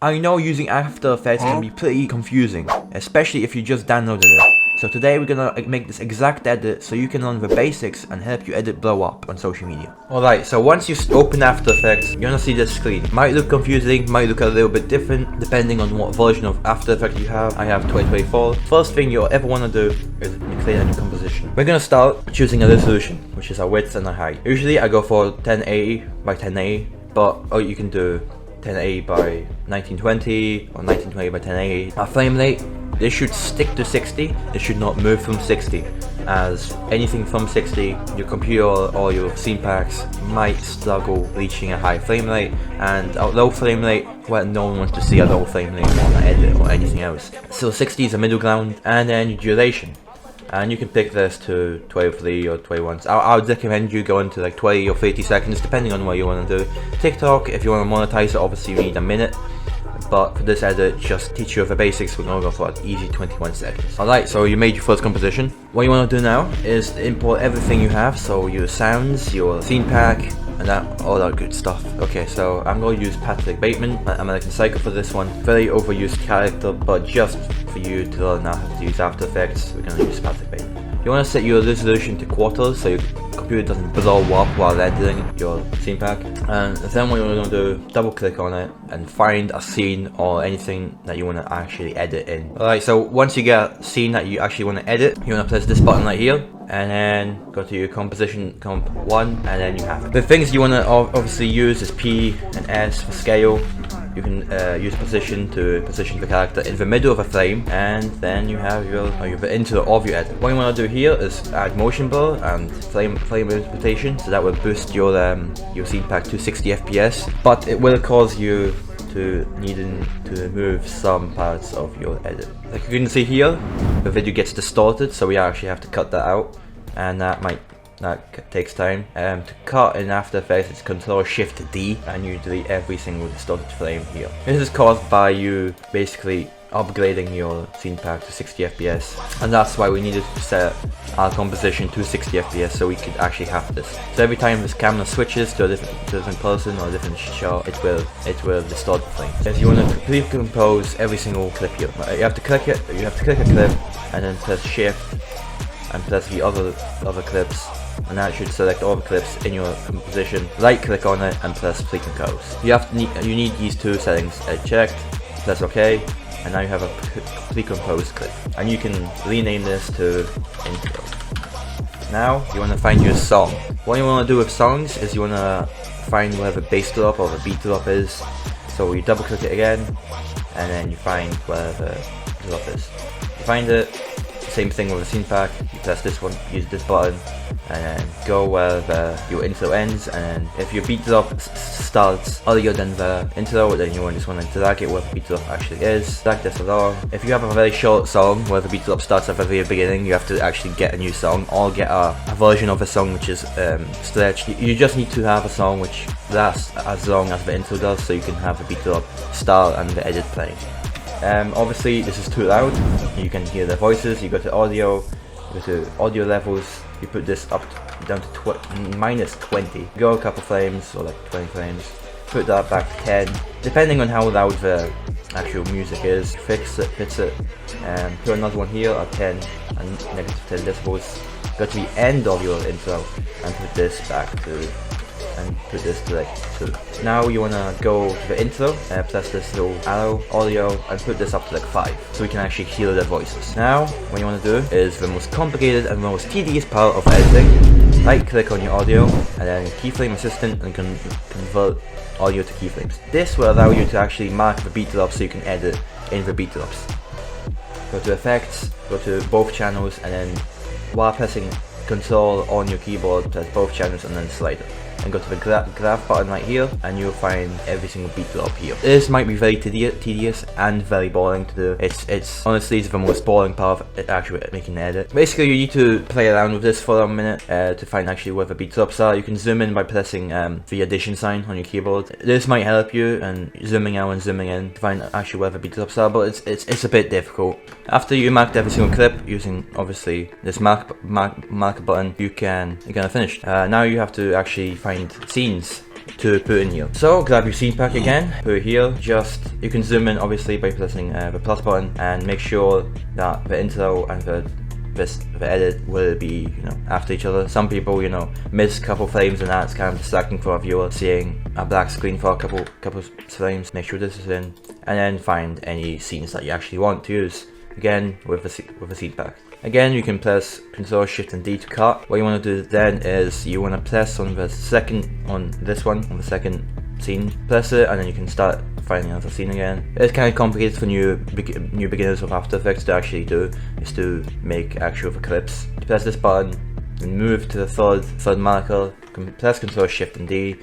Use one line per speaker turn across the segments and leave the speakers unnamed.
I know using After Effects can be pretty confusing, especially if you just downloaded it. So today we're gonna make this exact edit so you can learn the basics and help you edit blow up on social media. Alright, so once you open After Effects, you're gonna see this screen. Might look confusing, might look a little bit different, depending on what version of After Effects you have. I have 2024. First thing you'll ever wanna do is create a new composition. We're gonna start choosing a resolution, which is a width and a height. Usually I go for 1080 by 1080, but you can do 1080 by 1920 or 1920 by 1080. Our frame rate, this should stick to 60. It should not move from 60, as anything from 60, your computer or your scene packs might struggle reaching a high frame rate, and a low frame rate, well, no one wants to see a low frame rate on an edit or anything else. So 60 is a middle ground, and then your duration. And you can pick this to 23 or 21. I would recommend you going to like 20 or 30 seconds, depending on what you want to do. TikTok, if you want to monetize it, obviously you need a minute. But for this edit, just teach you the basics, we're going to go for an easy 21 seconds. Alright, so you made your first composition. What you want to do now is import everything you have, so your sounds, your scene pack, and all that good stuff. Okay, so I'm going to use Patrick Bateman, American Psycho, for this one. Very overused character, but just for you to learn how to use After Effects, we're going to use Patrick Bateman. You want to set your resolution to quarters so your computer doesn't blow up while editing your scene pack. And then what you're going to do, double click on it and find a scene or anything that you want to actually edit in. Alright, so once you get a scene that you actually want to edit, you want to press this button right here, and then go to your composition comp 1, and then you have it. The things you want to obviously use is P and S for scale. You can use position to position the character in the middle of a frame, and then you have the intro of your edit. What you want to do here is add motion blur and frame interpretation, so that will boost your scene pack to 60 FPS, but it will cause you to needing to move some parts of your edit. Like you can see here, the video gets distorted, so we actually have to cut that out, and that takes time. To cut in After Effects, it's Ctrl-Shift-D, and you delete every single distorted frame here. This is caused by you basically upgrading your scene pack to 60 FPS, and that's why we needed to set our composition to 60 FPS so we could actually have this. So every time this camera switches to a different person or a different shot, it will distort the frame. If you want to pre-compose every single clip here, you have to click it. You have to click a clip and then press Shift and press the other clips, and that should select all the clips in your composition. Right click on it and press pre-compose. You need these two settings checked. Press OK, and now you have a pre-composed clip, and you can rename this to intro. Now you want to find your song. What you want to do with songs is you want to find where the bass drop or the beat drop is. So you double click it again, and then you find where the drop is. You find it. Same thing with the scene pack, you press this one, use this button, and then go where your intro ends, and if your beat drop starts earlier than the intro, then you just want to drag it where the beat drop actually is. Drag this along. If you have a very short song where the beat drop starts at the very beginning, you have to actually get a new song, or get a version of a song which is stretched. You just need to have a song which lasts as long as the intro does, so you can have the beat drop start and the edit playing. Obviously this is too loud, you can hear the voices. You go to audio, levels, you put this down to -20, go a couple frames or like 20 frames, put that back to 10, depending on how loud the actual music is. Fix it, put another one here at 10 and -10 decibels, go to the end of your intro and put this back to, and put this to like 2. Now you want to go to the intro, press this little arrow, audio, and put this up to like 5, so we can actually hear the voices. Now what you want to do is the most complicated and most tedious part of editing. Right click on your audio, and then keyframe assistant, and convert audio to keyframes. This will allow you to actually mark the beat drops so you can edit in the beat drops. Go to effects, go to both channels, and then while pressing Control on your keyboard, press both channels and then slider. And go to the graph button right here, and you'll find every single beat drop here. This might be very tedious and very boring to do. It's honestly the most boring part of actually making an edit. Basically, you need to play around with this for a minute to find actually where the beat drops are. You can zoom in by pressing the addition sign on your keyboard. This might help you, and zooming out and zooming in to find actually where the beat drops are, but it's a bit difficult. After you marked every single clip using obviously this marker button, you're gonna finish. Now you have to actually find scenes to put in here. So grab your scene pack again, put it here. You can zoom in obviously by pressing the plus button, and make sure that the intro and the edit will be, after each other. Some people, miss a couple frames, and that's kind of distracting for a viewer seeing a black screen for a couple frames. Make sure this is in, and then find any scenes that you actually want to use. Again, with the scene pack. Again, you can press Ctrl Shift and D to cut. What you want to do then is you want to press on the second scene, press it, and then you can start finding another scene again. It's kind of complicated for new beginners of After Effects to actually do, is to make actual clips. You press this button and move to the third marker, press Ctrl Shift and D,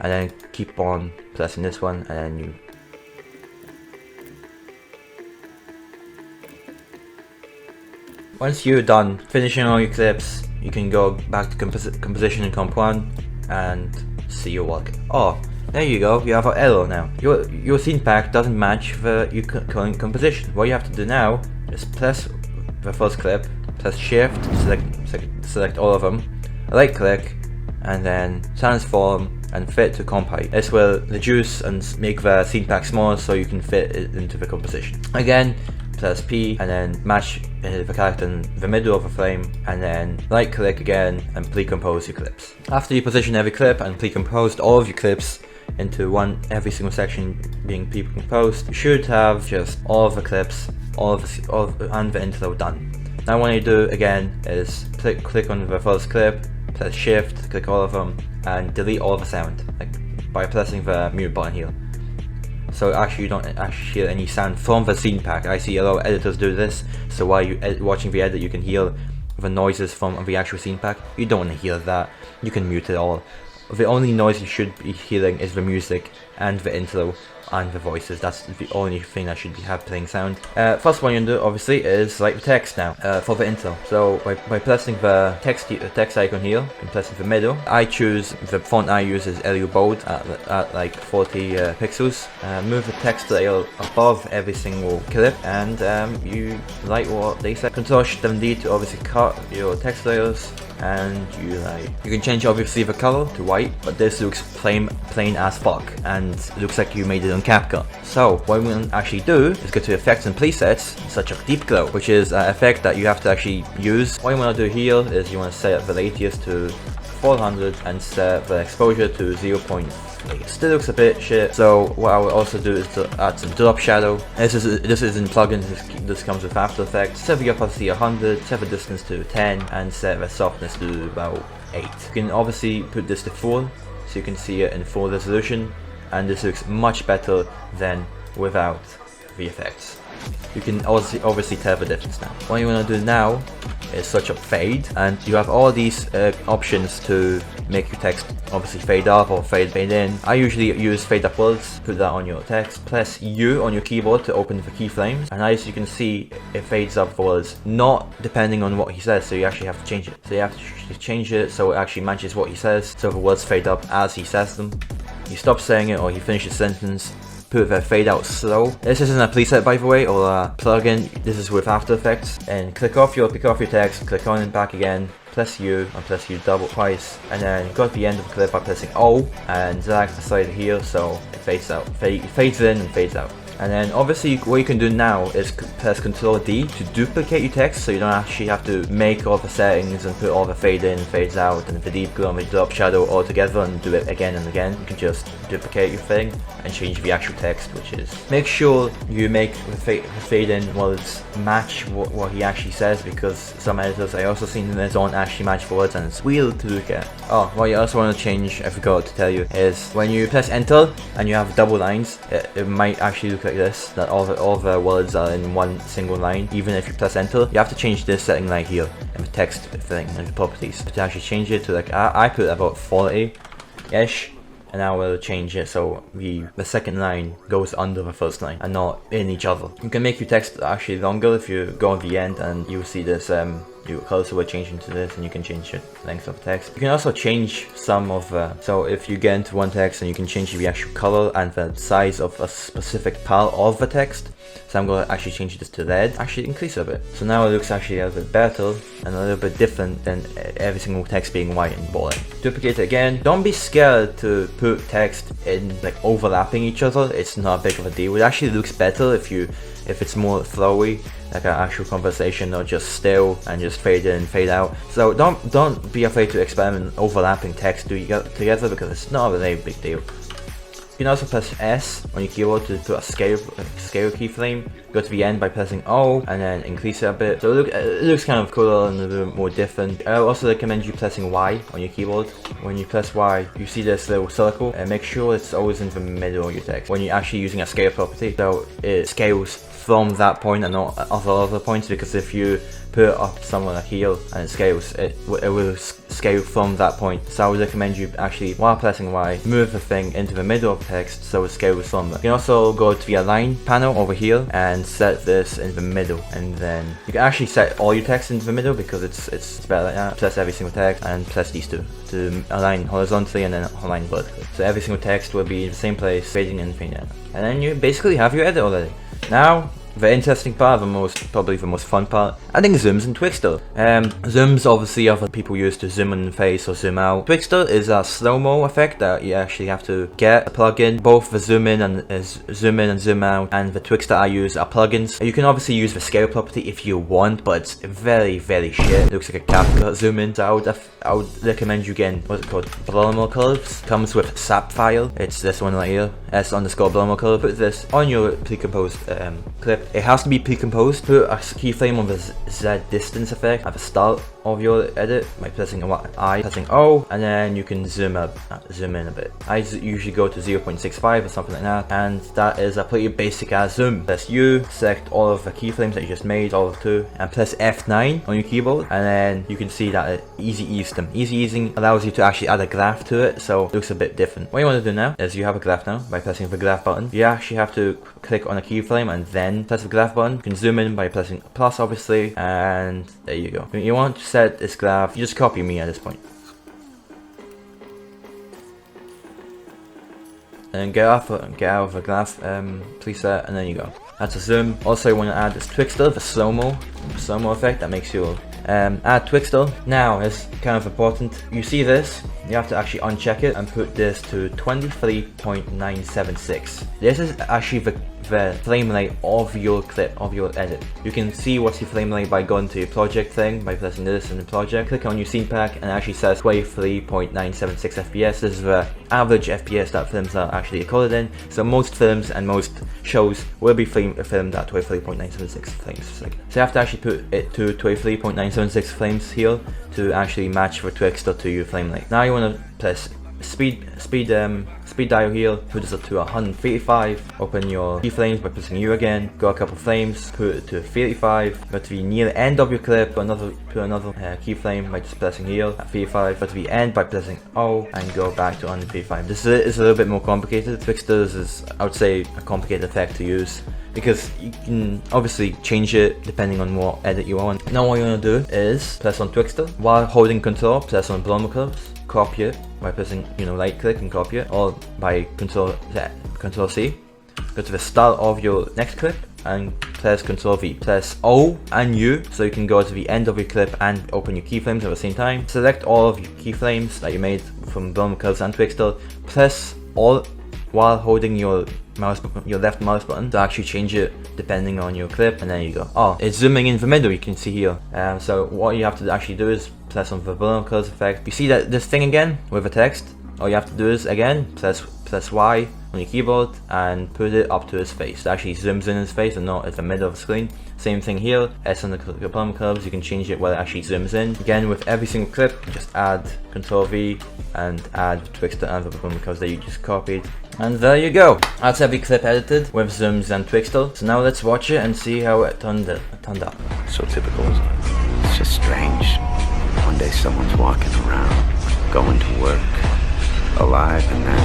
and then keep on pressing this one, and then you once you're done finishing all your clips, you can go back to composition in Comp 1 and see your work. Oh, there you go, you have an error now. Your scene pack doesn't match your current composition. What you have to do now is press the first clip, press Shift, select all of them, right click, and then transform and fit to comp height. This will reduce and make the scene pack smaller so you can fit it into the composition. Again, press P and then match the character in the middle of a frame, and then right click again and pre-compose your clips. After you position every clip and pre-composed all of your clips into every single section being pre-composed, you should have just all of the clips, and the intro done. Now what you do again is click on the first clip, press Shift, click all of them, and delete all of the sound, by pressing the mute button here. So actually you don't actually hear any sound from the scene pack. I see a lot of editors do this, so while you're watching the edit you can hear the noises from the actual scene pack. You don't want to hear that, you can mute it all. The only noise you should be hearing is the music and the intro and the voices. That's the only thing that should have playing sound. First one you can do obviously is write the text now for the intro. So by pressing the text icon here and pressing the middle, I choose the font I use is Arial Bold at like 40 pixels. Move the text layer above every single clip, and you write what they say. Ctrl Shift and D to obviously cut your text layers, and you can change obviously the color to white, but this looks plain as fuck and looks like you made it on CapCut. So what we will actually do is go to effects and presets, such as deep glow, which is an effect that you have to actually use. What you want to do here is you want to set the radius to 400 and set the exposure to 0.3. Still looks a bit shit, so what I will also do is to add some drop shadow. This is in plugins, this comes with After Effects. Set the opacity 100, set the distance to 10, and set the softness to about 8. You can obviously put this to full, so you can see it in full resolution, and this looks much better than without the effects. You can obviously tell the difference now. What you want to do now is search up fade, and you have all these options to make your text obviously fade up or fade in. I usually use fade upwards. Put that on your text, press U on your keyboard to open the keyframes, and as you can see it fades upwards, not depending on what he says, so you actually have to change it. So you have to change it so it actually matches what he says, so the words fade up as he says them. You stop saying it or he finishes the sentence, put the fade out slow. This isn't a preset by the way, or a plugin, this is with After Effects. And pick off your text, click on and back again, press U and press U double twice, and then go to the end of the clip by pressing O and drag the slider here so it fades out, fades in and fades out. And then obviously what you can do now is press Ctrl D to duplicate your text, so you don't actually have to make all the settings and put all the fade in, fades out, and the deep glow and the drop shadow all together and do it again and again. You can just duplicate your thing and change the actual text, which is, make sure you make the fade in words match what he actually says, because some editors I also seen that don't actually match the words and it's weird to look at. Oh, what you also want to change, I forgot to tell you, is when you press enter and you have double lines, it might actually look like this, that all the words are in one single line. Even if you press enter, you have to change this setting right here in the text thing and the properties to actually change it to, like, I put about 40-ish, and I will change it so the second line goes under the first line and not in each other. You can make your text actually longer if you go on the end, and you'll see this your cursor will change into this, and you can change the length of the text. You can also change some of so if you get into one text, and you can change the actual color and the size of a specific part of the text. So I'm going to actually change this to red, actually increase it a bit. So now it looks actually a little bit better and a little bit different than every single text being white and boring. Duplicate it again. Don't be scared to put text in like overlapping each other. It's not a big of a deal. It actually looks better if it's more flowy, like an actual conversation, or just still and just fade in and fade out. So don't be afraid to experiment overlapping text together, because it's not a really big deal. You can also press S on your keyboard to put a scale keyframe. Go to the end by pressing O and then increase it a bit. So it looks kind of cooler and a little more different. I also recommend you pressing Y on your keyboard. When you press Y, you see this little circle, and make sure it's always in the middle of your text when you're actually using a scale property. So it scales from that point and not other points, because if you put it up somewhere like here and it scales, it will scale from that point. So I would recommend you actually, while pressing Y, move the thing into the middle of the text so it scales from there. You can also go to the align panel over here and set this in the middle, and then you can actually set all your text into the middle, because it's better like that. Press every single text and press these two to align horizontally and then align vertically. So every single text will be in the same place, fading in, fading out. And then you basically have your edit already. Now, the interesting part, probably the most fun part, adding zooms and Twixtor. Zooms obviously other people use to zoom in the face or zoom out. Twixtor is a slow-mo effect that you actually have to get a plugin. Both the zoom in and zoom out and the Twixtor I use are plugins. You can obviously use the scale property if you want, but it's very shit. It looks like a CapCut zoom in. So I would recommend you getting, what's it called, Blurmo curves. Comes with SAP file. It's this one right here, S_Blurmo curve. Put this on your pre-composed clip. It has to be pre-composed. Put a keyframe of the Z distance effect at the start of your edit by pressing I, pressing O, and then you can zoom in a bit. I usually go to 0.65 or something like that, and that is a pretty basic ass zoom. Press U, select all of the keyframes that you just made, all of two, and press F9 on your keyboard, and then you can see that it easy eased them. Easy easing allows you to actually add a graph to it, so it looks a bit different. What you want to do now is you have a graph now by pressing the graph button. You actually have to click on a keyframe and then press the graph button. You can zoom in by pressing plus, obviously, and there you go. You want to set this graph, you just copy me at this point. And get out of the graph preset, and then you go. That's a zoom. Also, you want to add this Twixtor, the slow-mo effect that makes you add Twixtor. Now, it's kind of important. You see this, you have to actually uncheck it and put this to 23.976. This is actually the frame rate of your clip, of your edit. You can see what's your frame rate by going to your project thing, by pressing this in the project. Click on your scene pack and it actually says 23.976 FPS. This is the average FPS that films are actually recorded in. So most films and most shows will be filmed at 23.976 frames per second. So you have to actually put it to 23.976 frames here to actually match the Twixtor to your frame rate. Now you want to press speed dial here, put this up to 135, open your keyframes by pressing U again, go a couple frames, put it to 35, go to the near end of your clip, put another keyframe by just pressing here at 35, go to the end by pressing O, and go back to 135. This is a little bit more complicated. Twixtor is, I would say, a complicated effect to use, because you can obviously change it depending on what edit you want. Now what you want to do is press on Twixtor, while holding Control, press on Blurmo curves, copy it by pressing, right click and copy it, or by Control C. Go to the start of your next clip and press Control V. Press O and U so you can go to the end of your clip and open your keyframes at the same time. Select all of your keyframes that you made from Blurmo curves and Twixtor. Press all while holding your left mouse button to actually change it depending on your clip, and there you go. Oh, it's zooming in the middle, you can see here. So what you have to actually do is press on the Blurmo curves effect. You see that this thing again with the text? All you have to do is again press Y on your keyboard and put it up to his face. It actually zooms in his face and not at the middle of the screen. Same thing here, S on the Blurmo curves, you can change it where it actually zooms in. Again, with every single clip, just add Control V and add Twixtor and the Blurmo curves that you just copied. And there you go. That's every clip edited with zooms and Twixtor. So now let's watch it and see how it turned out.
So typical, isn't it? It's just strange. One day someone's walking around, going to work, alive, and then...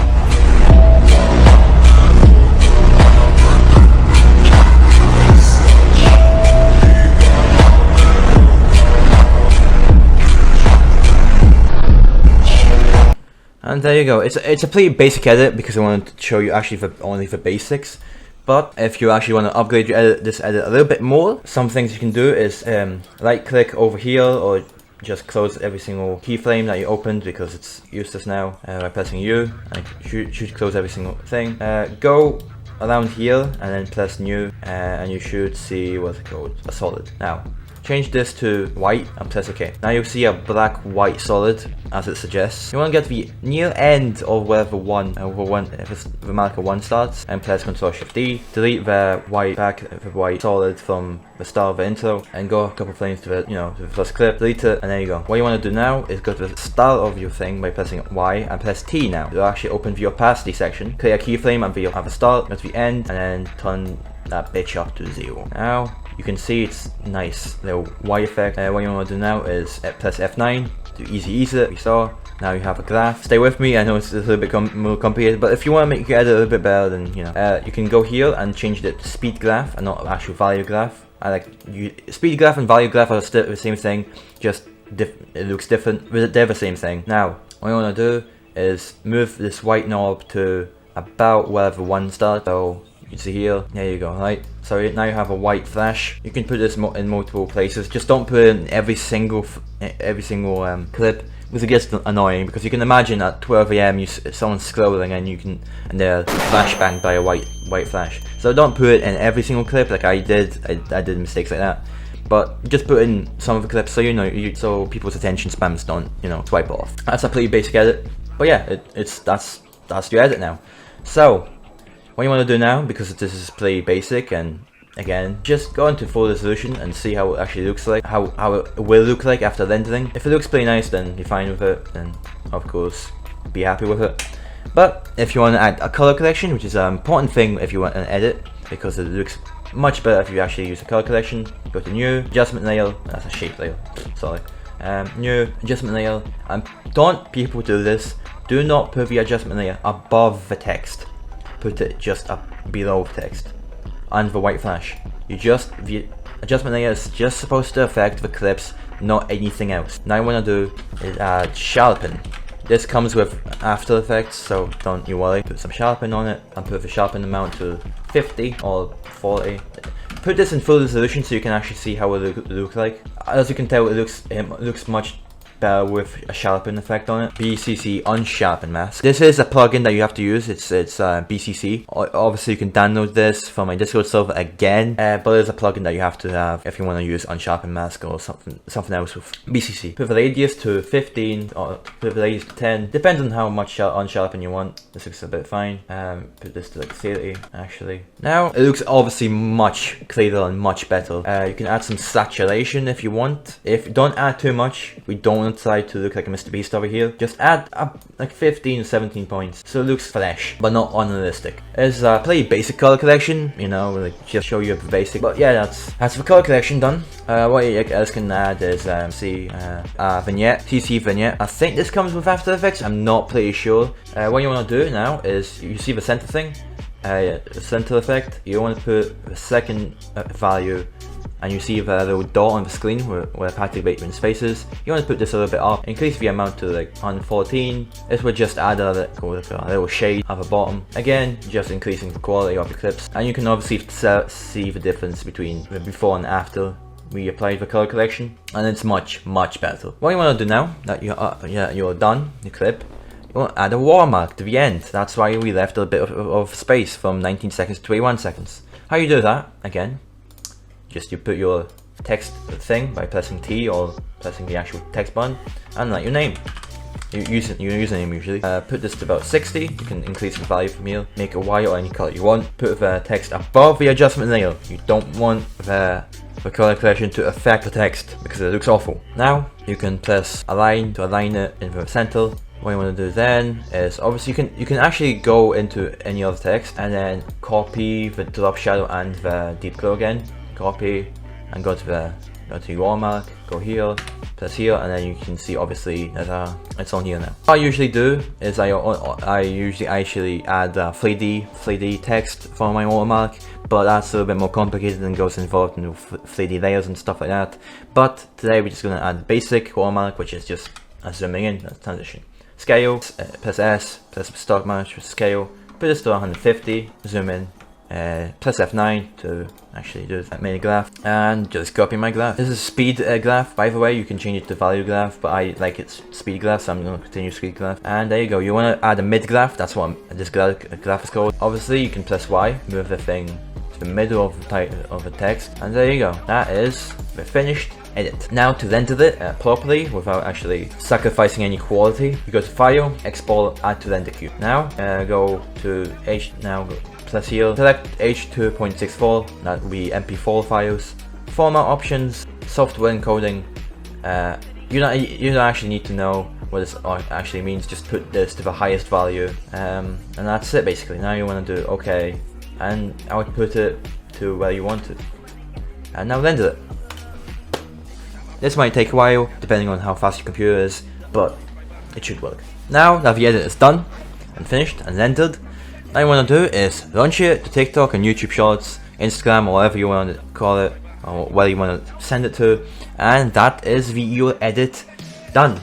And there you go. It's a pretty basic edit because I wanted to show you actually only the basics. But if you actually want to upgrade your this edit a little bit more, some things you can do is right click over here, or just close every single keyframe that you opened because it's useless now by pressing U, and you should close every single thing. Go around here and then press new, and you should see what's it called, a solid. Now change this to white and press OK. Now you'll see a black white solid as it suggests. You want to get the near end of wherever if it's the marker 1 starts, and press Ctrl Shift D. Delete the white solid from the start of the intro and go a couple frames to the to the first clip. Delete it, and there you go. What you want to do now is go to the start of your thing by pressing Y and press T. Now it'll actually open the opacity section. Create a keyframe and have a start, go to the end, and then turn that bitch up to 0. Now you can see it's nice little Y effect. What you want to do now is press F9 to ease it. We saw. Now you have a graph. Stay with me. I know it's a little bit more complicated, but if you want to make your edit a little bit better, then you can go here and change it to speed graph and not actual value graph. Speed graph and value graph are still the same thing, just it looks different. They're the same thing. Now what you want to do is move this white knob to about wherever 1 starts. So you can see here, there you go, right? So now you have a white flash. You can put this in multiple places. Just don't put it in every single clip, because it gets annoying. Because you can imagine at 12 AM someone's scrolling and they're flashbanged by a white flash. So don't put it in every single clip like I did. I did mistakes like that. But just put in some of the clips so so people's attention spans don't swipe off. That's a pretty basic edit. But yeah, that's your edit now. So what you want to do now, because this is pretty basic, and again, just go into full resolution and see how it actually looks like, how it will look like after rendering. If it looks pretty nice, then you're fine with it, then of course be happy with it. But if you want to add a color correction, which is an important thing if you want an edit, because it looks much better if you actually use a color correction, go to new adjustment layer. That's a shape layer, sorry. New adjustment layer, and don't people do this, do not put the adjustment layer above the text. Put it just up below text and the white flash. The adjustment layer is just supposed to affect the clips, not anything else. Now what I want to do is add sharpen. This comes with After Effects, so don't you worry. Put some sharpen on it and put the sharpen amount to 50 or 40. Put this in full resolution so you can actually see how it look like. As you can tell, it looks much better with a sharpen effect on it. BCC unsharpen mask. This is a plugin that you have to use. It's BCC. Obviously you can download this from my Discord server again, but there's a plugin that you have to have if you want to use unsharpen mask or something else with BCC. Put the radius to 15 or put the radius to 10. Depends on how much unsharpen you want. This looks a bit fine. Put this to like 30 actually. Now it looks obviously much clearer and much better. You can add some saturation if you want. Don't add too much. We don't want to try to look like a Mr. Beast over here. Just add like 15 or 17 points so it looks fresh but not unrealistic. It's a pretty basic color correction, like just show you the basic. But yeah, that's the color correction done. What you else can add is vignette, TC vignette. I think this comes with After Effects, I'm not pretty sure. What you want to do now is, you see the center thing, center effect, you want to put the second value, and you see the little dot on the screen where Patrick Bateman's face is. You want to put this a little bit up, increase the amount to like 114. This would just add a little shade at the bottom. Again, just increasing the quality of the clips. And you can obviously see the difference between the before and after we applied the color correction, and it's much better. What you want to do now that you're done the clip, you want to add a watermark to the end. That's why we left a bit of space from 19 seconds to 21 seconds. How you do that? Again, just you put your text thing by pressing T or pressing the actual text button and write your name. Your username usually. Put this to about 60. You can increase the value from here. Make it white or any color you want. Put the text above the adjustment layer. You don't want the color correction to affect the text because it looks awful. Now you can press align to align it in the center. What you want to do then is, obviously you can actually go into any other text and then copy the drop shadow and the deep glow again. Copy and go to your watermark, go here, press here, and then you can see obviously that it's on here now. What I usually do is I usually actually add 3D text for my watermark, but that's a little bit more complicated and goes involved in 3D layers and stuff like that. But today we're just going to add basic watermark, which is just a zooming in, a transition. Scale, press S, press stock match, scale, put this to 150, zoom in, plus F9 to actually do that mini graph, and just copy my graph. This is speed graph, by the way. You can change it to value graph, but I like it's speed graph, so I'm going to continue speed graph. And there you go. You want to add a mid graph. That's what this graph is called. Obviously, you can press Y, move the thing to the middle of the text, and there you go. That is the finished edit. Now to render it properly without actually sacrificing any quality, you go to File, Export, Add to Render Queue. Now go to press here, select H2.64, that will be MP4 files. Format options, software encoding. You don't actually need to know what this actually means. Just put this to the highest value, and that's it basically. Now you want to do OK, and output it to where you want it, and now render it. This might take a while, depending on how fast your computer is, but it should work. Now that the edit is done, and finished, and rendered, all you want to do is launch it to TikTok and YouTube Shorts, Instagram, or whatever you want to call it, or where you want to send it to, and that is your edit done.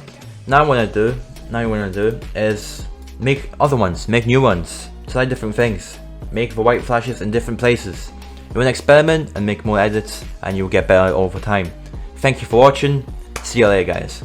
Now what you want to do is make other ones, make new ones, try different things, make the white flashes in different places. You want to experiment and make more edits, and you'll get better over time. Thank you for watching. See you later, guys.